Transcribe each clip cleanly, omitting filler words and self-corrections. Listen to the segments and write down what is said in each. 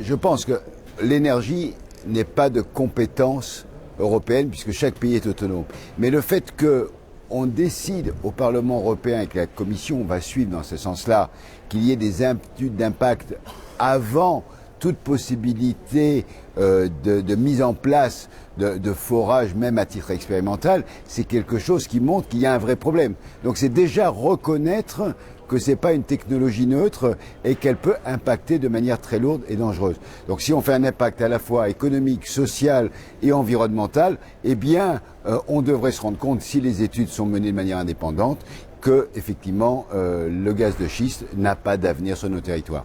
Je pense que l'énergie n'est pas de compétence européenne puisque chaque pays est autonome. Mais le fait qu'on décide au Parlement européen et que la Commission va suivre dans ce sens-là, qu'il y ait des études d'impact avant toute possibilité de mise en place de forage, même à titre expérimental, c'est quelque chose qui montre qu'il y a un vrai problème. Donc c'est déjà reconnaître que ce n'est pas une technologie neutre et qu'elle peut impacter de manière très lourde et dangereuse. Donc si on fait un impact à la fois économique, social et environnemental, eh bien on devrait se rendre compte, si les études sont menées de manière indépendante, que effectivement le gaz de schiste n'a pas d'avenir sur nos territoires.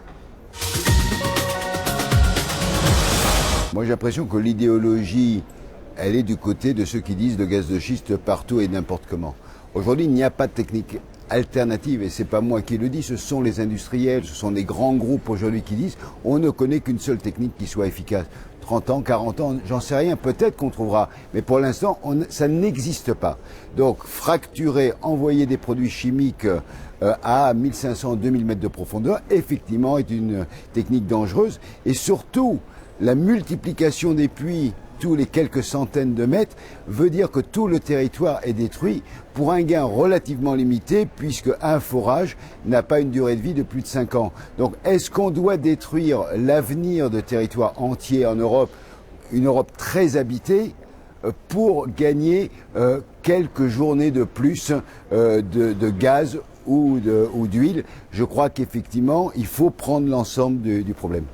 Moi j'ai l'impression que l'idéologie, elle est du côté de ceux qui disent le gaz de schiste partout et n'importe comment. Aujourd'hui, il n'y a pas de technique alternative, et c'est pas moi qui le dis, ce sont les industriels, ce sont des grands groupes aujourd'hui qui disent on ne connaît qu'une seule technique qui soit efficace. 30 ans, 40 ans, j'en sais rien, peut-être qu'on trouvera, mais pour l'instant, ça n'existe pas. Donc fracturer, envoyer des produits chimiques à 1500, 2000 mètres de profondeur, effectivement, est une technique dangereuse, et surtout, la multiplication des puits tous les quelques centaines de mètres veut dire que tout le territoire est détruit pour un gain relativement limité puisque un forage n'a pas une durée de vie de plus de 5 ans. Donc est-ce qu'on doit détruire l'avenir de territoires entiers en Europe, une Europe très habitée, pour gagner quelques journées de plus de gaz ou d'huile? Je crois qu'effectivement, il faut prendre l'ensemble du problème.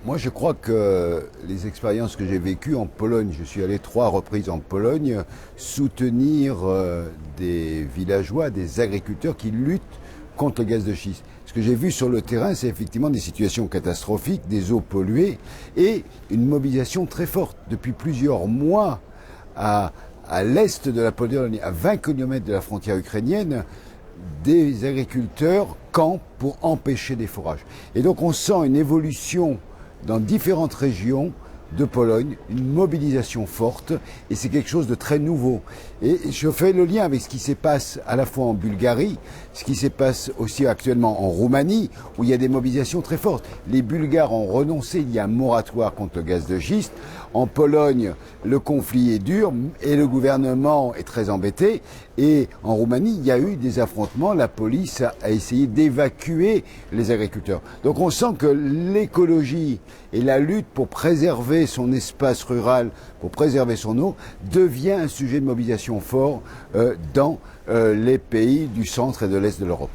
Moi, je crois que les expériences que j'ai vécues en Pologne, je suis allé 3 reprises en Pologne, soutenir des villageois, des agriculteurs qui luttent contre le gaz de schiste. Ce que j'ai vu sur le terrain, c'est effectivement des situations catastrophiques, des eaux polluées et une mobilisation très forte. Depuis plusieurs mois, à l'est de la Pologne, à 20 km de la frontière ukrainienne, des agriculteurs campent pour empêcher des forages. Et donc on sent une évolution dans différentes régions de Pologne, une mobilisation forte, et c'est quelque chose de très nouveau. Et je fais le lien avec ce qui se passe à la fois en Bulgarie, ce qui se passe aussi actuellement en Roumanie, où il y a des mobilisations très fortes. Les Bulgares ont renoncé, il y a un moratoire contre le gaz de schiste. En Pologne, le conflit est dur et le gouvernement est très embêté. Et en Roumanie, il y a eu des affrontements, la police a essayé d'évacuer les agriculteurs. Donc on sent que l'écologie et la lutte pour préserver son espace rural, pour préserver son eau, devient un sujet de mobilisation fort dans les pays du centre et de l'est de l'Europe.